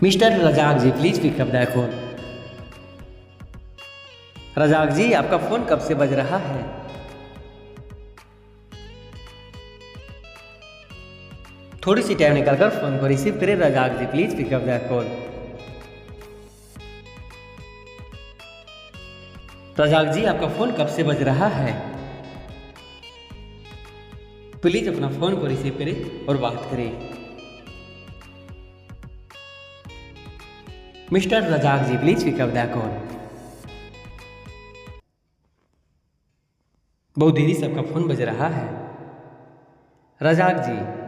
Mister Razak ji please pick up the call. Razak ji आपका phone कब से बज रहा है? थोड़ी सी टाइम निकालकर फोन को रिसीव करें। Razak ji please pick up the call. Razak ji आपका फोन कब से बज रहा है? प्लीज अपना फोन को रिसीव करें और बात करें। Mister Razak ji please pick up the call. बहुत देरी से आपका फोन बज रहा है। रजाक जी